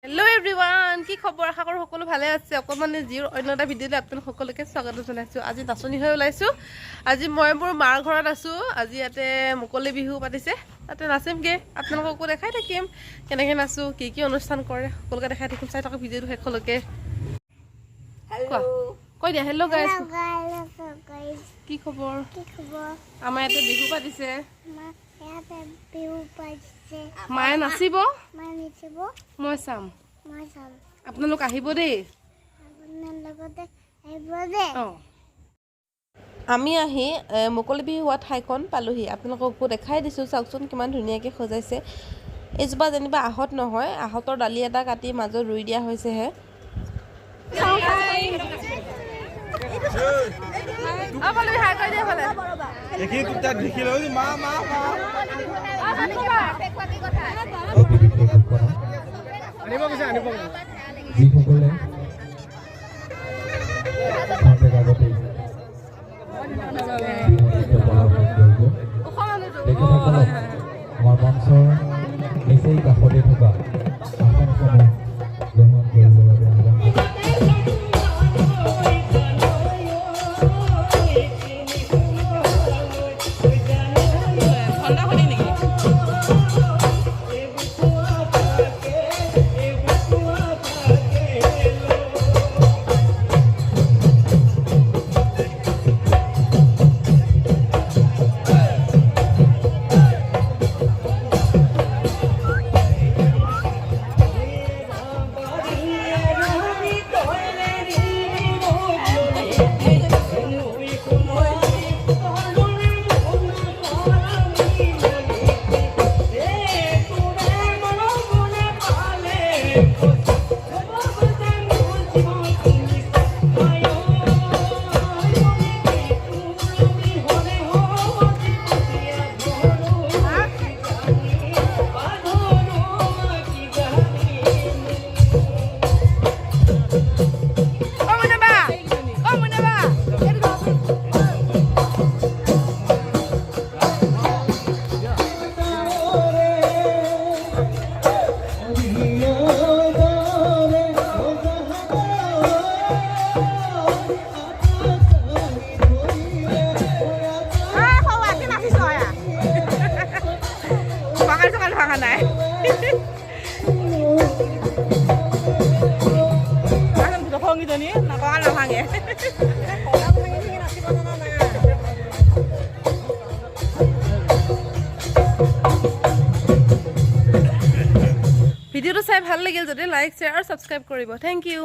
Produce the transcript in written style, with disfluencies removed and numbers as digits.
Hello everyone, কি খবৰ আশা কৰো সকলো ভালে আছে অকমানে জিৰ অন্য এটা ভিডিঅ'লৈ আপোনালোক সকলোকে স্বাগত জনাইছো আজি নাচনি হৈ ওলাইছো আজি মই মোৰ মাৰ ঘৰত আছো আজি ইয়াতে মুকলি বিহু পাতিছে তাতে নাচিমগে আপোনালোককো দেখাই থাকিম কেনেকৈ নাচো কি অনুষ্ঠান কৰে সকলোকে দেখাই থাকিম চাই থাকক ভিডিঅ'টো শেষলৈকে হেল্ল কৈ দিয়া হেল্ল গাইস কি খবৰ আমাৰ ইয়াতে বিহু পাতিছে মায়ে নাচিব মই চাম আপোনালোক আহিব দেই আমি আহি মুকলি বিহু হোৱা ঠাইখন পালোহি আপোনালোককো দেখাই দিছো চাওকচোন কিমান ধুনীয়াকৈ সজাইছে এইজোপা যেনিবা আহত নহয় আহতৰ ডালি এটা কাটি মাজত ৰুই দিয়া হৈছেহে আমাৰ মঞ্চৰ নিচেই কাষতে থকা আসনসমূহ গ্ৰহণ কৰিবৰ বাবে ভিডিঅ'টো চাই ভাল লাগিল যদি লাইক শ্বেয়াৰ আৰু সাবস্ক্ৰাইব কৰিব থ্যাংক ইউ